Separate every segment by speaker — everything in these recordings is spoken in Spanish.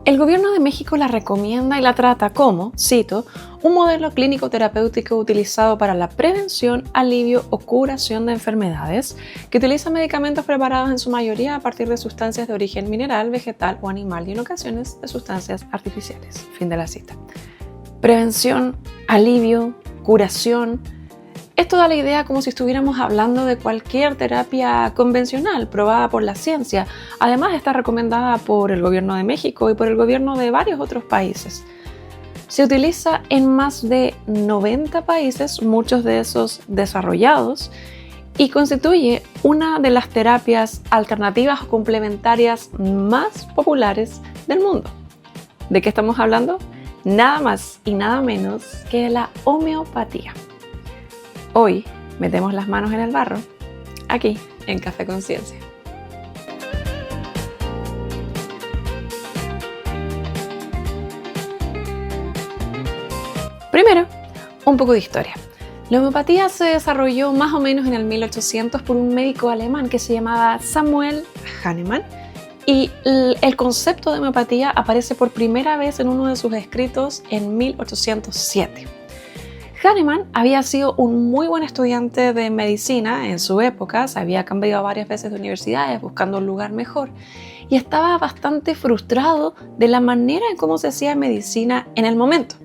Speaker 1: El gobierno de México la recomienda y la trata como, cito, un modelo clínico terapéutico utilizado para la prevención, alivio o curación de enfermedades, que utiliza medicamentos preparados en su mayoría a partir de sustancias de origen mineral, vegetal o animal y en ocasiones de sustancias artificiales. Fin de la cita. Prevención, alivio, curación. Esto da la idea como si estuviéramos hablando de cualquier terapia convencional probada por la ciencia. Además, está recomendada por el gobierno de México y por el gobierno de varios otros países. Se utiliza en más de 90 países, muchos de esos desarrollados, y constituye una de las terapias alternativas o complementarias más populares del mundo. ¿De qué estamos hablando? Nada más y nada menos que de la homeopatía. Hoy metemos las manos en el barro, aquí en Café Conciencia. Primero, un poco de historia. La homeopatía se desarrolló más o menos en el 1800 por un médico alemán que se llamaba Samuel Hahnemann, y el concepto de homeopatía aparece por primera vez en uno de sus escritos en 1807. Hahnemann había sido un muy buen estudiante de medicina en su época, se había cambiado varias veces de universidades buscando un lugar mejor y estaba bastante frustrado de la manera en cómo se hacía medicina en el momento.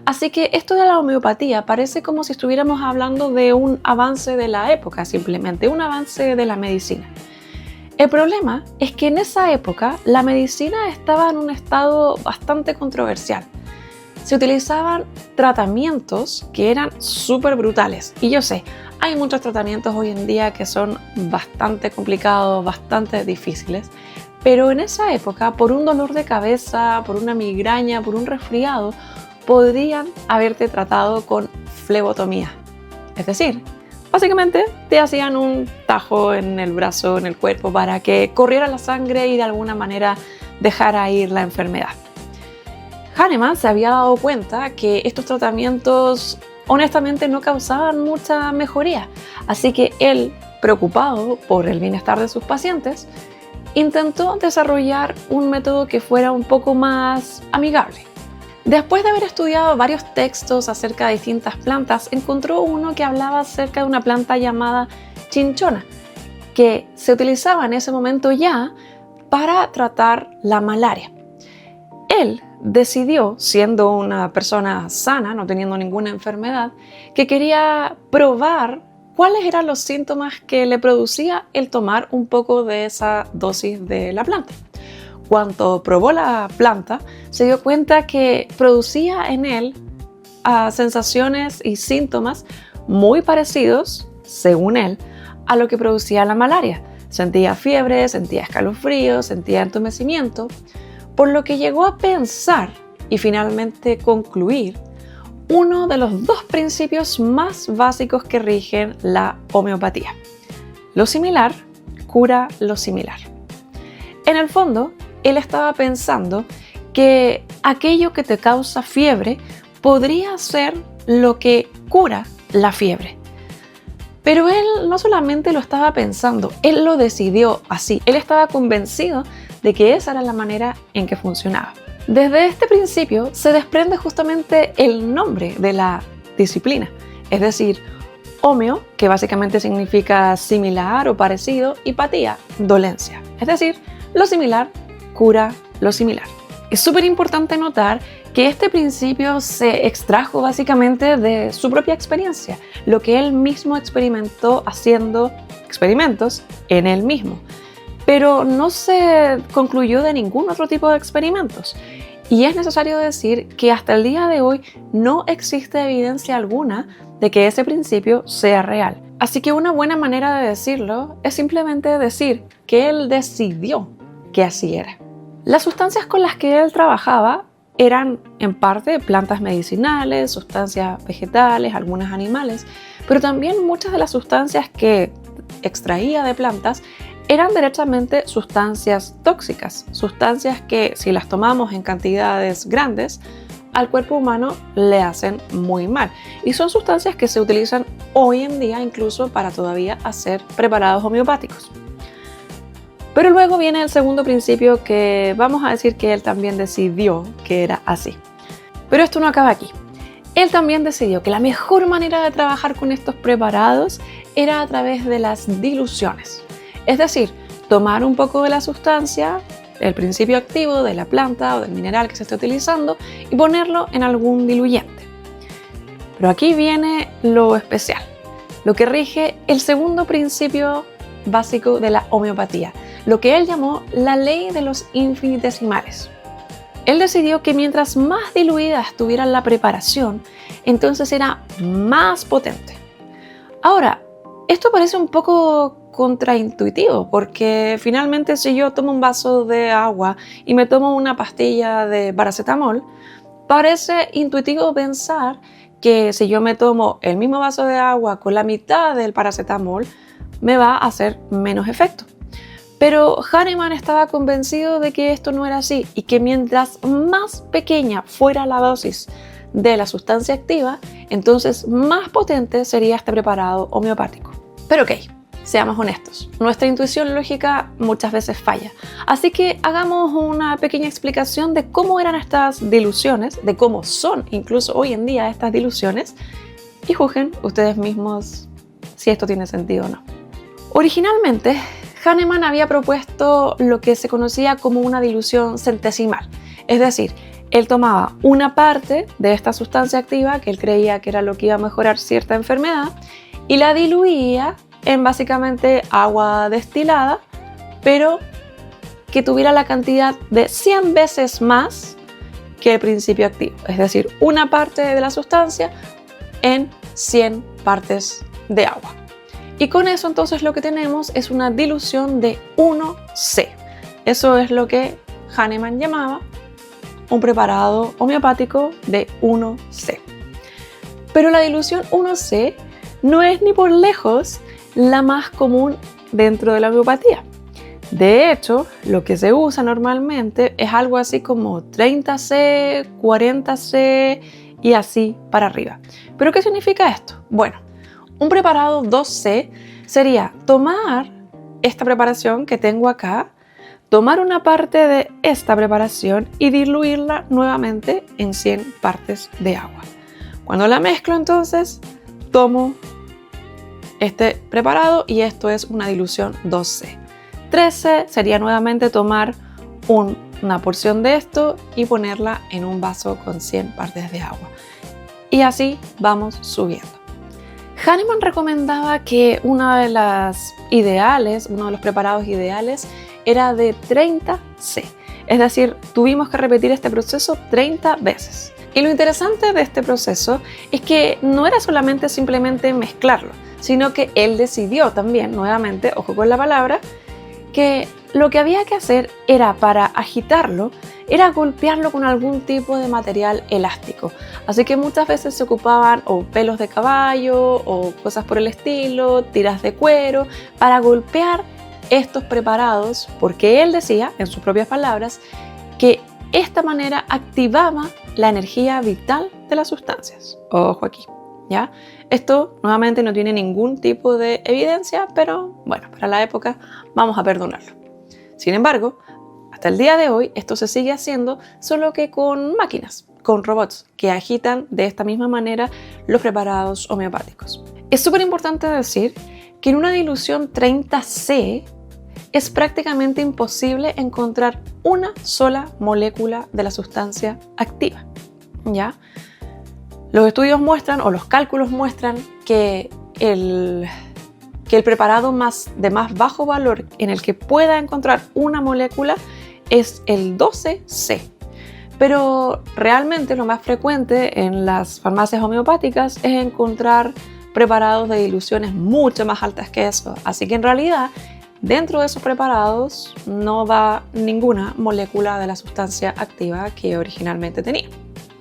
Speaker 1: Así que esto de la homeopatía parece como si estuviéramos hablando de un avance de la época, simplemente un avance de la medicina. El problema es que en esa época la medicina estaba en un estado bastante controversial. Se utilizaban tratamientos que eran súper brutales. Y yo sé, hay muchos tratamientos hoy en día que son bastante complicados, bastante difíciles. Pero en esa época, por un dolor de cabeza, por una migraña, por un resfriado, podrían haberte tratado con flebotomía. Es decir, básicamente te hacían un tajo en el brazo, en el cuerpo, para que corriera la sangre y de alguna manera dejara ir la enfermedad. Hahnemann se había dado cuenta que estos tratamientos honestamente no causaban mucha mejoría, así que él, preocupado por el bienestar de sus pacientes, intentó desarrollar un método que fuera un poco más amigable. Después de haber estudiado varios textos acerca de distintas plantas, encontró uno que hablaba acerca de una planta llamada chinchona, que se utilizaba en ese momento ya para tratar la malaria. Él decidió, siendo una persona sana, no teniendo ninguna enfermedad, que quería probar cuáles eran los síntomas que le producía el tomar un poco de esa dosis de la planta. Cuando probó la planta, se dio cuenta que producía en él sensaciones y síntomas muy parecidos, según él, a lo que producía la malaria. Sentía fiebre, sentía escalofríos, sentía entumecimiento, por lo que llegó a pensar y finalmente concluir uno de los dos principios más básicos que rigen la homeopatía. Lo similar cura lo similar. En el fondo, él estaba pensando que aquello que te causa fiebre podría ser lo que cura la fiebre. Pero él no solamente lo estaba pensando, él lo decidió así. Él estaba convencido de que esa era la manera en que funcionaba. Desde este principio se desprende justamente el nombre de la disciplina, es decir, homeo, que básicamente significa similar o parecido, y patía, dolencia, es decir, lo similar cura lo similar. Es súper importante notar que este principio se extrajo básicamente de su propia experiencia, lo que él mismo experimentó haciendo experimentos en él mismo. Pero no se concluyó de ningún otro tipo de experimentos. Y es necesario decir que hasta el día de hoy no existe evidencia alguna de que ese principio sea real. Así que una buena manera de decirlo es simplemente decir que él decidió que así era. Las sustancias con las que él trabajaba eran en parte plantas medicinales, sustancias vegetales, algunas animales, pero también muchas de las sustancias que extraía de plantas eran derechamente sustancias tóxicas, sustancias que si las tomamos en cantidades grandes, al cuerpo humano le hacen muy mal. Y son sustancias que se utilizan hoy en día incluso para todavía hacer preparados homeopáticos. Pero luego viene el segundo principio que vamos a decir que él también decidió que era así. Pero esto no acaba aquí. Él también decidió que la mejor manera de trabajar con estos preparados era a través de las diluciones. Es decir, tomar un poco de la sustancia, el principio activo de la planta o del mineral que se está utilizando y ponerlo en algún diluyente. Pero aquí viene lo especial, lo que rige el segundo principio básico de la homeopatía, lo que él llamó la ley de los infinitesimales. Él decidió que mientras más diluida estuviera la preparación, entonces era más potente. Ahora, esto parece un poco contraintuitivo, porque finalmente si yo tomo un vaso de agua y me tomo una pastilla de paracetamol, parece intuitivo pensar que si yo me tomo el mismo vaso de agua con la mitad del paracetamol, me va a hacer menos efecto. Pero Hahnemann estaba convencido de que esto no era así y que mientras más pequeña fuera la dosis de la sustancia activa, entonces más potente sería este preparado homeopático. Pero ok, seamos honestos, nuestra intuición lógica muchas veces falla. Así que hagamos una pequeña explicación de cómo eran estas diluciones, de cómo son incluso hoy en día estas diluciones, y juzguen ustedes mismos si esto tiene sentido o no. Originalmente, Hahnemann había propuesto lo que se conocía como una dilución centesimal, es decir, él tomaba una parte de esta sustancia activa que él creía que era lo que iba a mejorar cierta enfermedad y la diluía en básicamente agua destilada, pero que tuviera la cantidad de 100 veces más que el principio activo, es decir, una parte de la sustancia en 100 partes de agua. Y con eso entonces lo que tenemos es una dilución de 1C. Eso es lo que Hahnemann llamaba un preparado homeopático de 1C. Pero la dilución 1C no es ni por lejos la más común dentro de la homeopatía. De hecho, lo que se usa normalmente es algo así como 30C, 40C y así para arriba. ¿Pero qué significa esto? Bueno, un preparado 2C sería tomar esta preparación que tengo acá, tomar una parte de esta preparación y diluirla nuevamente en 100 partes de agua. Cuando la mezclo entonces, tomo este preparado y esto es una dilución 2C. 3C sería nuevamente tomar una porción de esto y ponerla en un vaso con 100 partes de agua. Y así vamos subiendo. Hahnemann recomendaba que uno de los preparados ideales era de 30C. Es decir, tuvimos que repetir este proceso 30 veces. Y lo interesante de este proceso es que no era solamente simplemente mezclarlo, sino que él decidió también, nuevamente, ojo con la palabra, que lo que había que hacer era, para agitarlo, era golpearlo con algún tipo de material elástico. Así que muchas veces se ocupaban o pelos de caballo o cosas por el estilo, tiras de cuero, para golpear estos preparados, porque él decía, en sus propias palabras, que esta manera activaba la energía vital de las sustancias. Ojo aquí, ¿ya? Esto nuevamente no tiene ningún tipo de evidencia, pero bueno, para la época vamos a perdonarlo. Sin embargo, hasta el día de hoy esto se sigue haciendo, solo que con máquinas, con robots que agitan de esta misma manera los preparados homeopáticos. Es súper importante decir que en una dilución 30C es prácticamente imposible encontrar una sola molécula de la sustancia activa, ¿ya? Los estudios muestran, o los cálculos muestran, que el preparado de más bajo valor en el que pueda encontrar una molécula es el 12C. Pero realmente lo más frecuente en las farmacias homeopáticas es encontrar preparados de diluciones mucho más altas que eso. Así que en realidad, dentro de esos preparados no va ninguna molécula de la sustancia activa que originalmente tenía.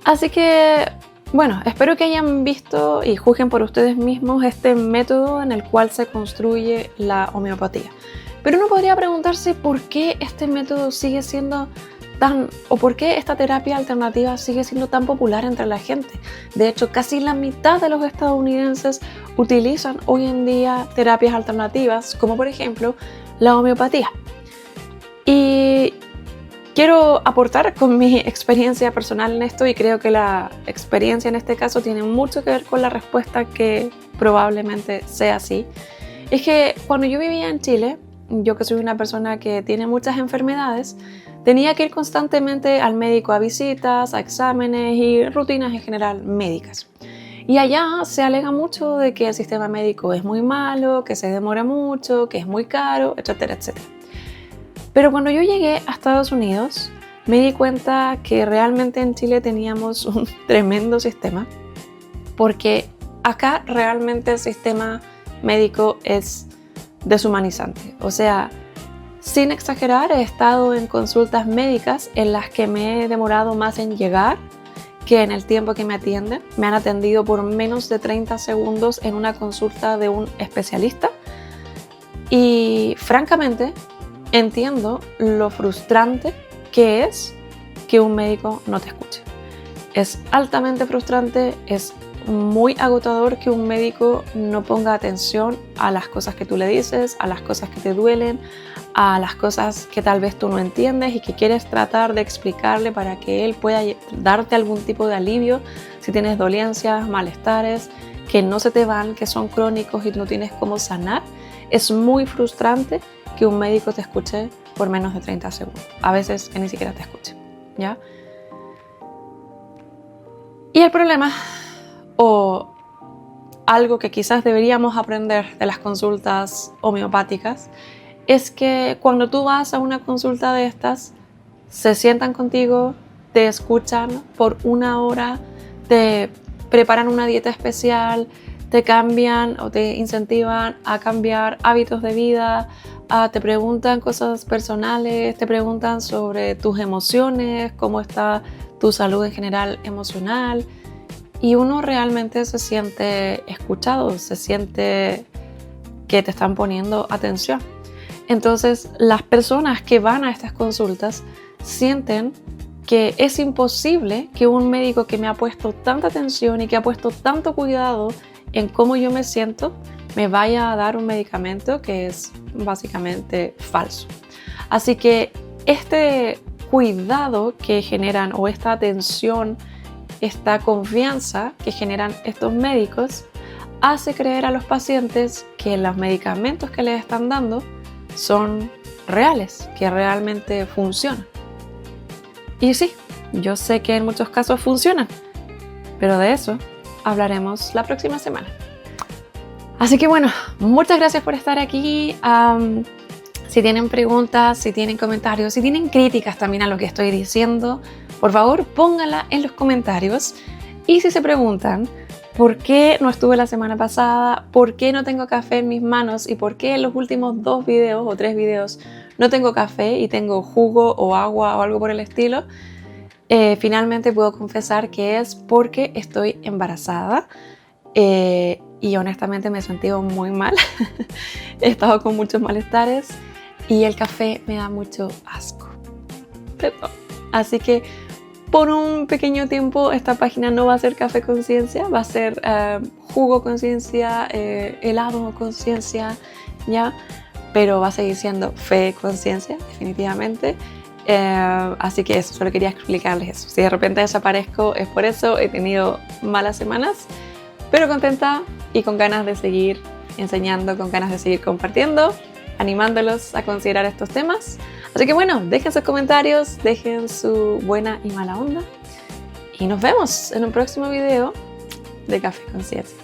Speaker 1: Así que, bueno, espero que hayan visto y juzguen por ustedes mismos este método en el cual se construye la homeopatía. Pero uno podría preguntarse por qué este método sigue siendo o por qué esta terapia alternativa sigue siendo tan popular entre la gente. De hecho, casi la mitad de los estadounidenses utilizan hoy en día terapias alternativas, como por ejemplo la homeopatía. Y quiero aportar con mi experiencia personal en esto, y creo que la experiencia en este caso tiene mucho que ver con la respuesta, que probablemente sea así. Es que cuando yo vivía en Chile, yo que soy una persona que tiene muchas enfermedades, tenía que ir constantemente al médico a visitas, a exámenes y rutinas en general médicas. Y allá se alega mucho de que el sistema médico es muy malo, que se demora mucho, que es muy caro, etcétera, etcétera. Pero cuando yo llegué a Estados Unidos, me di cuenta que realmente en Chile teníamos un tremendo sistema, porque acá realmente el sistema médico es deshumanizante. O sea, sin exagerar, he estado en consultas médicas en las que me he demorado más en llegar que en el tiempo que me atienden. Me han atendido por menos de 30 segundos en una consulta de un especialista. Y francamente, entiendo lo frustrante que es que un médico no te escuche. Es altamente frustrante, es muy agotador que un médico no ponga atención a las cosas que tú le dices, a las cosas que te duelen, a las cosas que tal vez tú no entiendes y que quieres tratar de explicarle para que él pueda darte algún tipo de alivio si tienes dolencias, malestares que no se te van, que son crónicos y no tienes cómo sanar. Es muy frustrante que un médico te escuche por menos de 30 segundos. A veces que ni siquiera te escuche, ¿ya? Y el problema, o algo que quizás deberíamos aprender de las consultas homeopáticas, es que cuando tú vas a una consulta de estas, se sientan contigo, te escuchan por una hora, te preparan una dieta especial, te cambian o te incentivan a cambiar hábitos de vida, te preguntan cosas personales, te preguntan sobre tus emociones, cómo está tu salud en general emocional. Y uno realmente se siente escuchado, se siente que te están poniendo atención. Entonces, las personas que van a estas consultas sienten que es imposible que un médico que me ha puesto tanta atención y que ha puesto tanto cuidado en cómo yo me siento, me vaya a dar un medicamento que es básicamente falso. Así que este cuidado que generan, o esta atención, esta confianza que generan estos médicos, hace creer a los pacientes que los medicamentos que les están dando son reales, que realmente funcionan. Y sí, yo sé que en muchos casos funcionan, pero de eso hablaremos la próxima semana. Así que bueno, muchas gracias por estar aquí. Si tienen preguntas, si tienen comentarios, si tienen críticas también a lo que estoy diciendo, por favor pónganla en los comentarios. Y si se preguntan por qué no estuve la semana pasada, por qué no tengo café en mis manos y por qué en los últimos 2 videos o 3 videos no tengo café y tengo jugo o agua o algo por el estilo, finalmente puedo confesar que es porque estoy embarazada. Y honestamente me he sentido muy mal. He estado con muchos malestares y el café me da mucho asco. Perdón. Así que por un pequeño tiempo esta página no va a ser Café Conciencia, va a ser Jugo Conciencia, Helado Conciencia, ¿ya? Pero va a seguir siendo Fe Conciencia, definitivamente. Así que eso, solo quería explicarles eso. Si de repente desaparezco es por eso, he tenido malas semanas, pero contenta y con ganas de seguir enseñando, con ganas de seguir compartiendo, animándolos a considerar estos temas. Así que bueno, dejen sus comentarios, dejen su buena y mala onda y nos vemos en un próximo video de Café Conciencia.